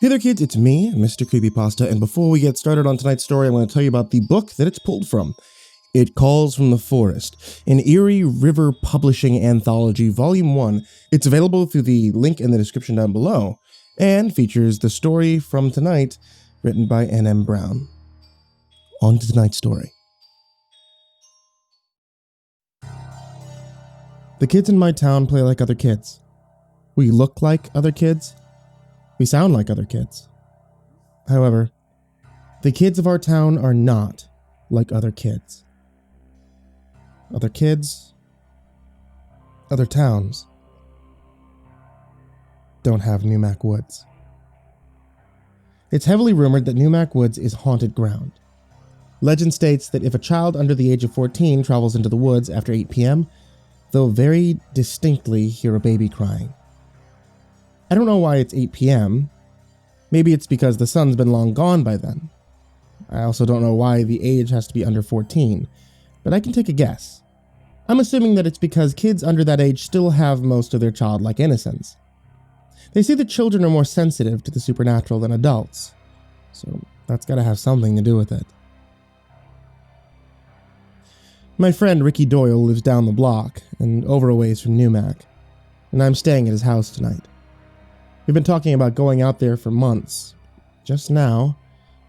Hey there kids, it's me, MrCreepyPasta, and before we get started on tonight's story, I'm going to tell you about the book that it's pulled from. It Calls from the Forest, an Erie River Publishing Anthology, Volume 1. It's available through the link in the description down below, and features the story from tonight, written by N.M. Brown. On to tonight's story. The kids in my town play like other kids. We look like other kids. We sound like other kids. However, the kids of our town are not like other kids. Other kids, other towns, don't have Neumack Woods. It's heavily rumored that Neumack Woods is haunted ground. Legend states that if a child under the age of 14 travels into the woods after 8 p.m., they'll very distinctly hear a baby crying. I don't know why it's 8 p.m. Maybe it's because the sun's been long gone by then. I also don't know why the age has to be under 14, but I can take a guess. I'm assuming that it's because kids under that age still have most of their childlike innocence. They say that children are more sensitive to the supernatural than adults, so that's gotta have something to do with it. My friend Ricky Doyle lives down the block and over a ways from Neumack, and I'm staying at his house tonight. We've been talking about going out there for months. Just now,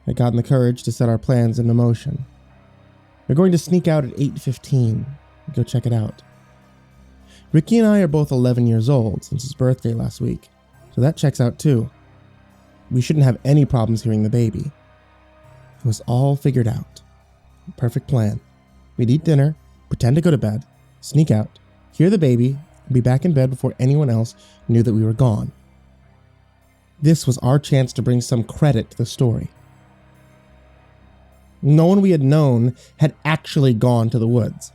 I'd gotten the courage to set our plans into motion. We're going to sneak out at 8:15 and go check it out. Ricky and I are both 11 years old since his birthday last week, so that checks out too. We shouldn't have any problems hearing the baby. It was all figured out. Perfect plan. We'd eat dinner, pretend to go to bed, sneak out, hear the baby, and be back in bed before anyone else knew that we were gone. This was our chance to bring some credit to the story. No one we had known had actually gone to the woods.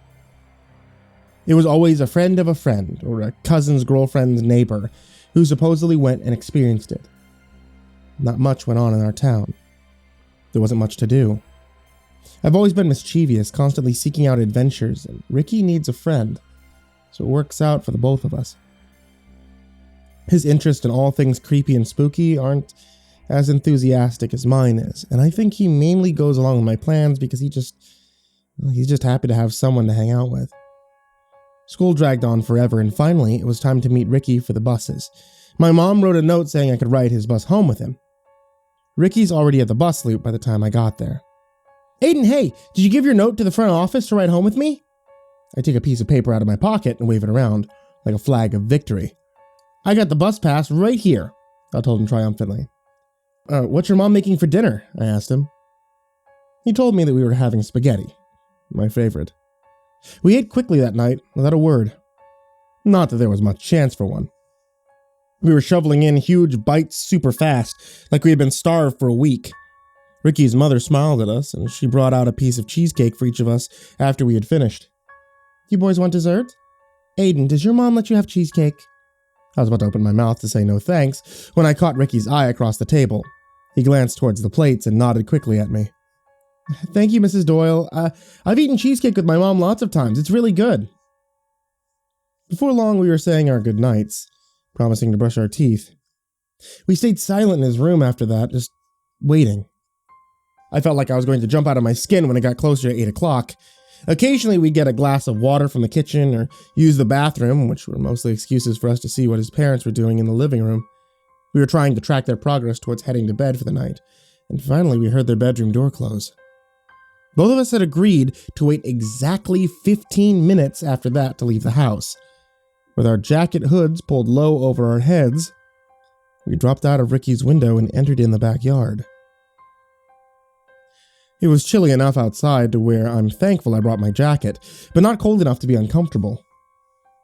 It was always a friend of a friend or a cousin's girlfriend's neighbor who supposedly went and experienced it. Not much went on in our town. There wasn't much to do. I've always been mischievous, constantly seeking out adventures, and Ricky needs a friend, so it works out for the both of us. His interest in all things creepy and spooky aren't as enthusiastic as mine is, and I think he mainly goes along with my plans because he's just happy to have someone to hang out with. School dragged on forever, and finally it was time to meet Ricky for the buses. My mom wrote a note saying I could ride his bus home with him. Ricky's already at the bus loop by the time I got there. Aiden, hey, did you give your note to the front office to ride home with me? I take a piece of paper out of my pocket and wave it around like a flag of victory. I got the bus pass right here, I told him triumphantly. What's your mom making for dinner? I asked him. He told me that we were having spaghetti, my favorite. We ate quickly that night, without a word. Not that there was much chance for one. We were shoveling in huge bites super fast, like we had been starved for a week. Ricky's mother smiled at us, and she brought out a piece of cheesecake for each of us after we had finished. You boys want dessert? Aiden, does your mom let you have cheesecake? I was about to open my mouth to say no thanks when I caught Ricky's eye across the table. He glanced towards the plates and nodded quickly at me. Thank you, Mrs. Doyle. I've eaten cheesecake with my mom lots of times. It's really good. Before long, we were saying our goodnights, promising to brush our teeth. We stayed silent in his room after that, just waiting. I felt like I was going to jump out of my skin when it got closer to 8 o'clock. Occasionally, we'd get a glass of water from the kitchen or use the bathroom, which were mostly excuses for us to see what his parents were doing in the living room. We were trying to track their progress towards heading to bed for the night, and finally we heard their bedroom door close. Both of us had agreed to wait exactly 15 minutes after that to leave the house. With our jacket hoods pulled low over our heads, we dropped out of Ricky's window and entered in the backyard. It was chilly enough outside to where I'm thankful I brought my jacket, but not cold enough to be uncomfortable.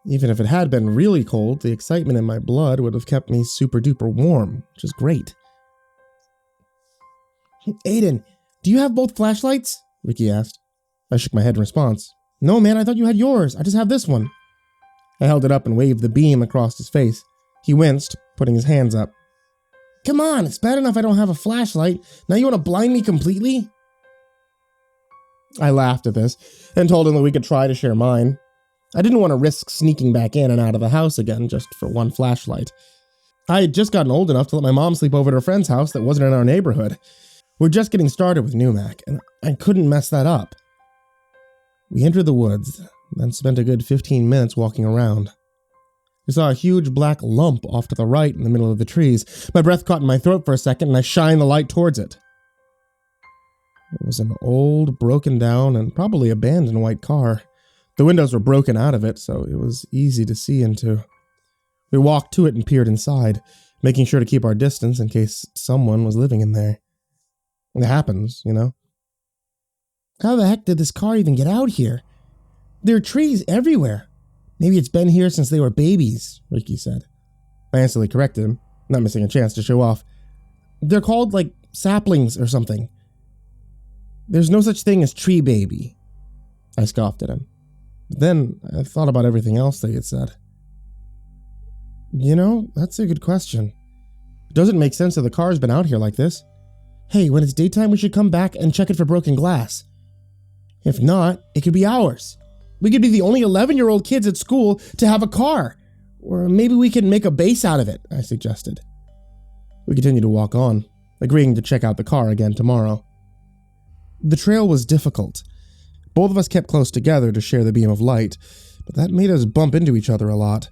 Even if it had been really cold, the excitement in my blood would have kept me super duper warm, which is great. Aiden, do you have both flashlights? Ricky asked. I shook my head in response. No, man, I thought you had yours. I just have this one. I held it up and waved the beam across his face. He winced, putting his hands up. Come on, it's bad enough I don't have a flashlight. Now you want to blind me completely? I laughed at this and told him that we could try to share mine. I didn't want to risk sneaking back in and out of the house again just for one flashlight. I had just gotten old enough to let my mom sleep over at her friend's house that wasn't in our neighborhood. We're just getting started with Neumack, and I couldn't mess that up. We entered the woods, then spent a good 15 minutes walking around. We saw a huge black lump off to the right in the middle of the trees. My breath caught in my throat for a second, and I shined the light towards it. It was an old, broken down, and probably abandoned white car. The windows were broken out of it, so it was easy to see into. We walked to it and peered inside, making sure to keep our distance in case someone was living in there. It happens, you know. How the heck did this car even get out here? There are trees everywhere. Maybe it's been here since they were babies, Ricky said. I instantly corrected him, not missing a chance to show off. They're called, like, saplings or something. There's no such thing as tree baby. I scoffed at him. But then I thought about everything else they had said. You know, that's a good question. It doesn't make sense that the car's been out here like this. Hey, when it's daytime, we should come back and check it for broken glass. If not, it could be ours. We could be the only 11-year-old kids at school to have a car. Or maybe we can make a base out of it, I suggested. We continued to walk on, agreeing to check out the car again tomorrow. The trail was difficult. Both of us kept close together to share the beam of light, but that made us bump into each other a lot.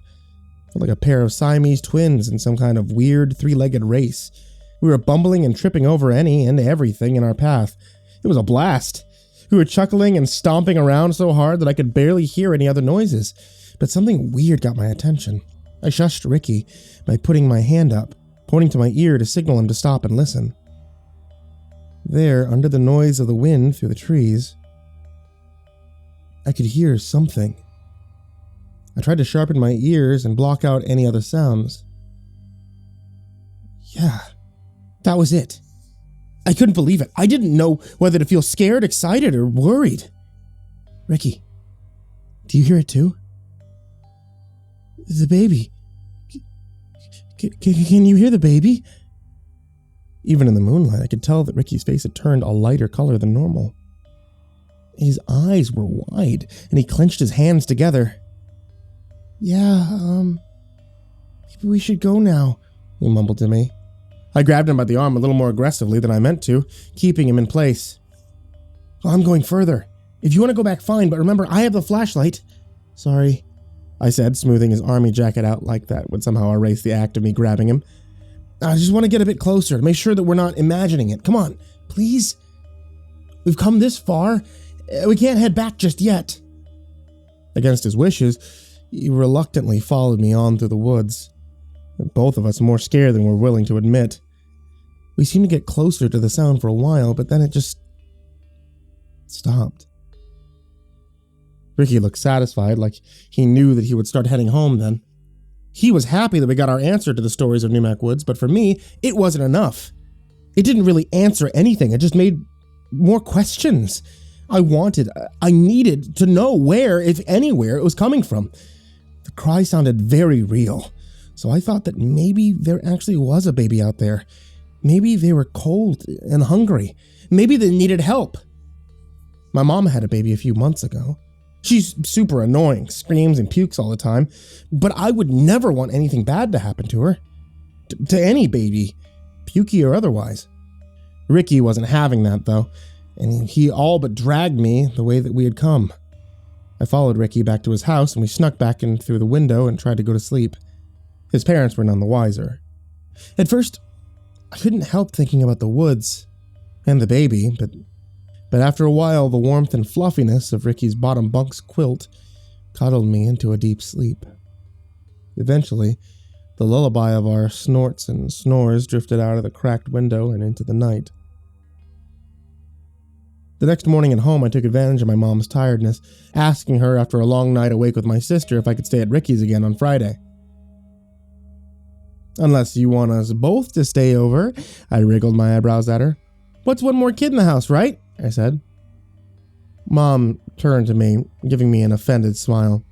Felt like a pair of Siamese twins in some kind of weird three-legged race. We were bumbling and tripping over any and everything in our path. It was a blast. We were chuckling and stomping around so hard that I could barely hear any other noises, but something weird got my attention. I shushed Ricky by putting my hand up, pointing to my ear to signal him to stop and listen. There, under the noise of the wind through the trees, I could hear something. I tried to sharpen my ears and block out any other sounds. Yeah, that was it. I couldn't believe it. I didn't know whether to feel scared, excited, or worried. Ricky, do you hear it too? The baby. Can you hear the baby? Even in the moonlight, I could tell that Ricky's face had turned a lighter color than normal. His eyes were wide, and he clenched his hands together. Yeah, maybe we should go now, he mumbled to me. I grabbed him by the arm a little more aggressively than I meant to, keeping him in place. Well, I'm going further. If you want to go back, fine, but remember, I have the flashlight. Sorry, I said, smoothing his army jacket out like that would somehow erase the act of me grabbing him. I just want to get a bit closer to make sure that we're not imagining it. Come on, please. We've come this far. We can't head back just yet. Against his wishes, he reluctantly followed me on through the woods. Both of us more scared than we're willing to admit. We seemed to get closer to the sound for a while, but then it just stopped. Ricky looked satisfied, like he knew that he would start heading home then. He was happy that we got our answer to the stories of Neumack Woods, but for me, it wasn't enough. It didn't really answer anything, it just made more questions. I needed to know where, if anywhere, it was coming from. The cry sounded very real, so I thought that maybe there actually was a baby out there. Maybe they were cold and hungry. Maybe they needed help. My mom had a baby a few months ago. She's super annoying, screams and pukes all the time, but I would never want anything bad to happen to her. To any baby, pukey or otherwise. Ricky wasn't having that, though, and he all but dragged me the way that we had come. I followed Ricky back to his house, and we snuck back in through the window and tried to go to sleep. His parents were none the wiser. At first, I couldn't help thinking about the woods and the baby, but after a while, the warmth and fluffiness of Ricky's bottom bunk's quilt cuddled me into a deep sleep. Eventually, the lullaby of our snorts and snores drifted out of the cracked window and into the night. The next morning at home, I took advantage of my mom's tiredness, asking her after a long night awake with my sister if I could stay at Ricky's again on Friday. Unless you want us both to stay over, I wriggled my eyebrows at her. What's one more kid in the house, right? I said. Mom turned to me, giving me an offended smile.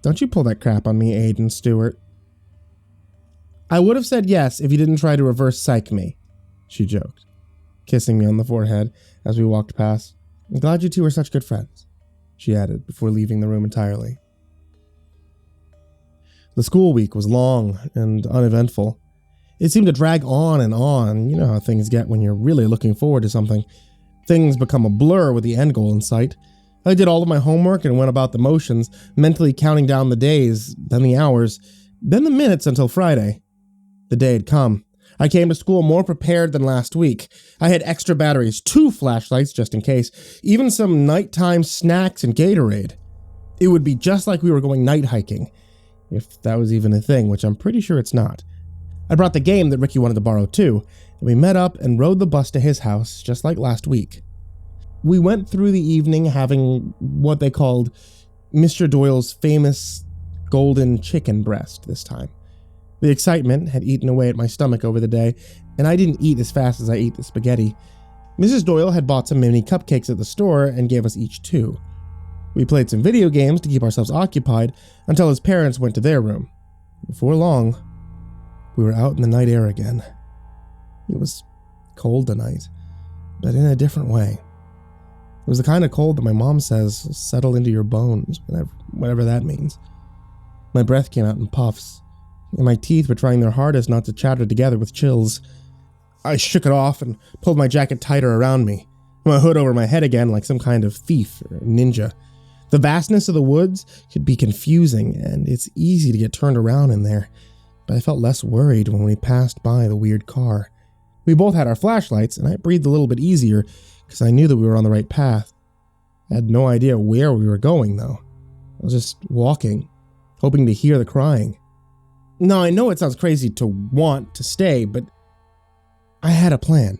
Don't you pull that crap on me, Aiden Stewart. I would have said yes if you didn't try to reverse psych me, she joked, kissing me on the forehead as we walked past. I'm glad you two are such good friends, she added before leaving the room entirely. The school week was long and uneventful. It seemed to drag on and on. You know how things get when you're really looking forward to something. Things become a blur with the end goal in sight. I did all of my homework and went about the motions, mentally counting down the days, then the hours, then the minutes until Friday. The day had come. I came to school more prepared than last week. I had extra batteries, 2 flashlights just in case, even some nighttime snacks and Gatorade. It would be just like we were going night hiking, if that was even a thing, which I'm pretty sure it's not. I brought the game that Ricky wanted to borrow too, and we met up and rode the bus to his house just like last week. We went through the evening having what they called Mr. Doyle's famous golden chicken breast this time. The excitement had eaten away at my stomach over the day, and I didn't eat as fast as I ate the spaghetti. Mrs. Doyle had bought some mini cupcakes at the store and gave us each 2. We played some video games to keep ourselves occupied until his parents went to their room. Before long, we were out in the night air again. It was cold tonight, but in a different way. It was the kind of cold that my mom says will settle into your bones, whatever that means. My breath came out in puffs, and my teeth were trying their hardest not to chatter together with chills. I shook it off and pulled my jacket tighter around me, my hood over my head again like some kind of thief or ninja. The vastness of the woods could be confusing, and it's easy to get turned around in there, but I felt less worried when we passed by the weird car. We both had our flashlights, and I breathed a little bit easier because I knew that we were on the right path. I had no idea where we were going, though. I was just walking, hoping to hear the crying. Now, I know it sounds crazy to want to stay, but I had a plan.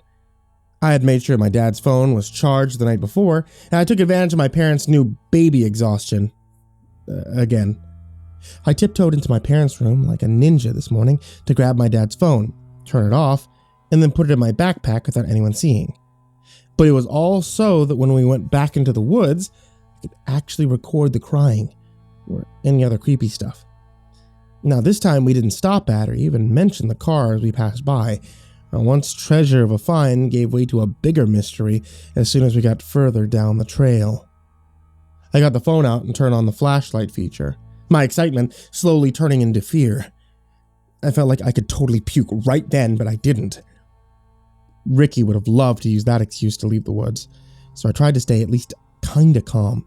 I had made sure my dad's phone was charged the night before, and I took advantage of my parents' new baby exhaustion. Again. I tiptoed into my parents' room like a ninja this morning to grab my dad's phone, turn it off, and then put it in my backpack without anyone seeing. But it was all so that when we went back into the woods, I could actually record the crying, or any other creepy stuff. Now this time we didn't stop at or even mention the car as we passed by. Our once treasure of a find gave way to a bigger mystery as soon as we got further down the trail. I got the phone out and turned on the flashlight feature, my excitement slowly turning into fear. I felt like I could totally puke right then, but I didn't. Ricky would have loved to use that excuse to leave the woods, so I tried to stay at least kinda calm.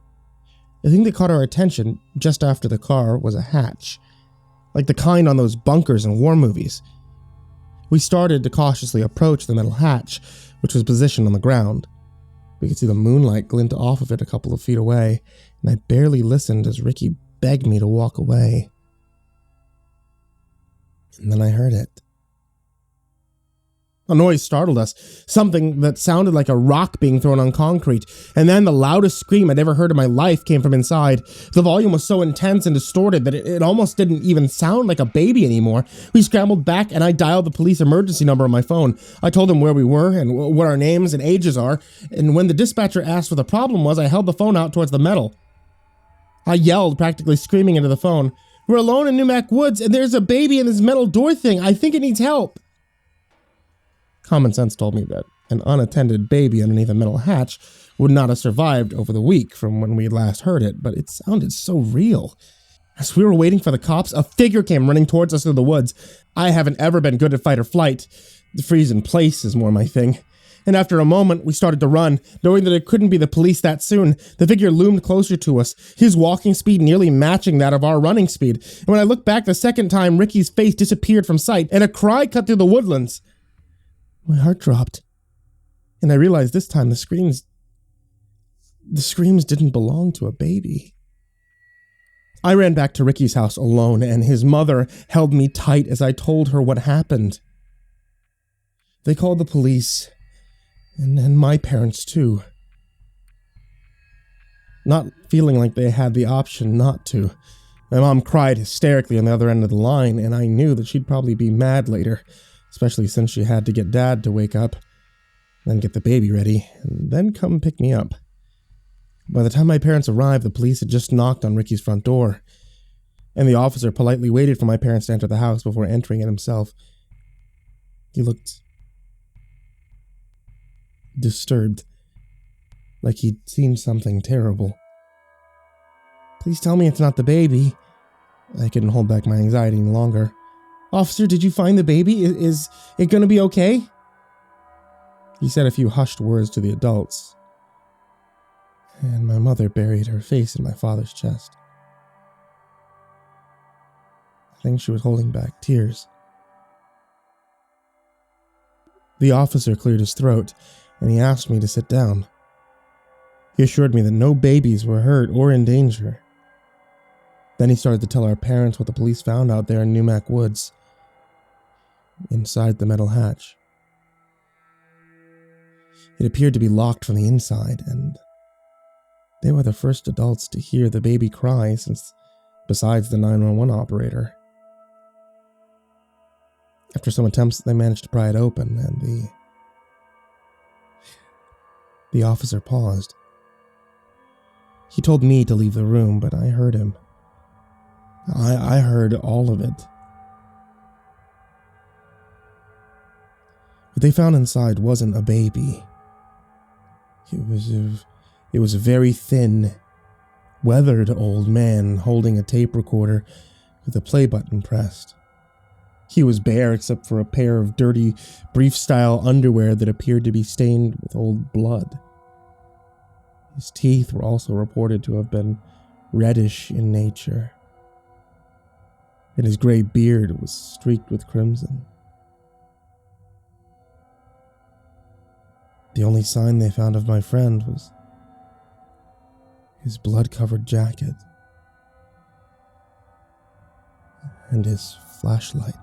The thing that caught our attention just after the car was a hatch, like the kind on those bunkers in war movies. We started to cautiously approach the metal hatch, which was positioned on the ground. We could see the moonlight glint off of it a couple of feet away, and I barely listened as Ricky begged me to walk away. And then I heard it. A noise startled us, something that sounded like a rock being thrown on concrete, and then the loudest scream I'd ever heard in my life came from inside. The volume was so intense and distorted that it almost didn't even sound like a baby anymore. We scrambled back and I dialed the police emergency number on my phone. I told them where we were and what our names and ages are, and when the dispatcher asked what the problem was, I held the phone out towards the metal. I yelled, practically screaming into the phone, "We're alone in Neumack Woods, and there's a baby in this metal door thing. I think it needs help." Common sense told me that an unattended baby underneath a metal hatch would not have survived over the week from when we last heard it, but it sounded so real. As we were waiting for the cops, a figure came running towards us through the woods. I haven't ever been good at fight or flight. The freeze in place is more my thing. And after a moment, we started to run, knowing that it couldn't be the police that soon. The figure loomed closer to us, his walking speed nearly matching that of our running speed. And when I looked back the second time, Ricky's face disappeared from sight, and a cry cut through the woodlands. My heart dropped, and I realized this time the screams didn't belong to a baby. I ran back to Ricky's house alone, and his mother held me tight as I told her what happened. They called the police, and my parents too. Not feeling like they had the option not to. My mom cried hysterically on the other end of the line, and I knew that she'd probably be mad later, especially since she had to get Dad to wake up, then get the baby ready, and then come pick me up. By the time my parents arrived, the police had just knocked on Ricky's front door, and the officer politely waited for my parents to enter the house before entering it himself. He looked disturbed, like he'd seen something terrible. "Please tell me it's not the baby." I couldn't hold back my anxiety any longer. Officer, did you find the baby? Is it gonna be okay? He said a few hushed words to the adults, and my mother buried her face in my father's chest. I think she was holding back tears. The officer cleared his throat, and he asked me to sit down. He assured me that no babies were hurt or in danger. Then he started to tell our parents what the police found out there in Neumack Woods, inside the metal hatch. It appeared to be locked from the inside, and they were the first adults to hear the baby cry since, besides the 911 operator. After some attempts, they managed to pry it open, and the officer paused. He told me to leave the room, but I heard him. I heard all of it. What they found inside wasn't a baby. It was a very thin, weathered old man holding a tape recorder with a play button pressed. He was bare except for a pair of dirty, brief-style underwear that appeared to be stained with old blood. His teeth were also reported to have been reddish in nature, and his gray beard was streaked with crimson. The only sign they found of my friend was his blood-covered jacket and his flashlight.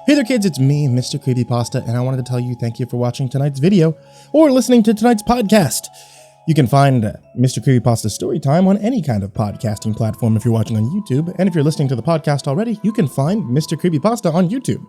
Hey there kids, it's me, MrCreepyPasta, and I wanted to tell you thank you for watching tonight's video, or listening to tonight's podcast. You can find MrCreepyPasta Storytime on any kind of podcasting platform if you're watching on YouTube, and if you're listening to the podcast already, you can find MrCreepyPasta on YouTube.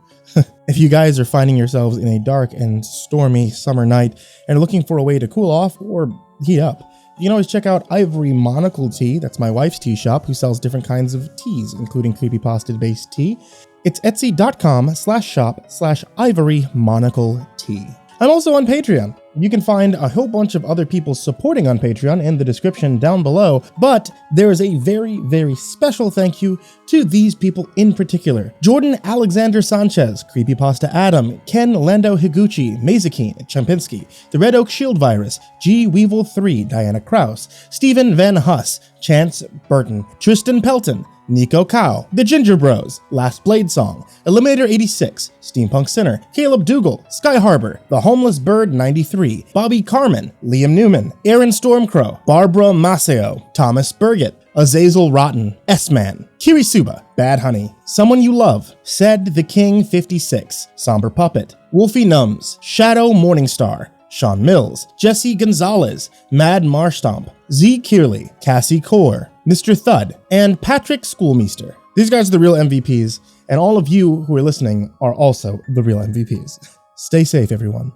If you guys are finding yourselves in a dark and stormy summer night and are looking for a way to cool off or heat up, you can always check out Ivory Monocle Tea. That's my wife's tea shop, who sells different kinds of teas, including creepypasta-based tea. It's etsy.com/shop/Ivory Monocle Tea. I'm also on Patreon. You can find a whole bunch of other people supporting on Patreon in the description down below, but there is a very, very special thank you to these people in particular. Jordan Alexander Sanchez, Creepypasta Adam, Ken Lando Higuchi, Mazakine, Champinski, The Red Oak Shield Virus, G Weevil 3, Diana Kraus, Stephen Van Huss, Chance Burton, Tristan Pelton, Nico Cow, The Ginger Bros, Last Blade Song, Eliminator 86, Steampunk Sinner, Caleb Dougal, Sky Harbor, The Homeless Bird 93, Bobby Carmen, Liam Newman, Aaron Stormcrow, Barbara Maceo, Thomas Burgett, Azazel Rotten, S-Man, Kirisuba, Bad Honey, Someone You Love, Said the King 56, Somber Puppet, Wolfie Nums, Shadow Morningstar, Sean Mills, Jesse Gonzalez, Mad Marstomp, Z. Kearley, Cassie Core, Mr. Thud, and Patrick Schoolmeister. These guys are the real MVPs, and all of you who are listening are also the real MVPs. Stay safe, everyone,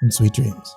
and sweet dreams.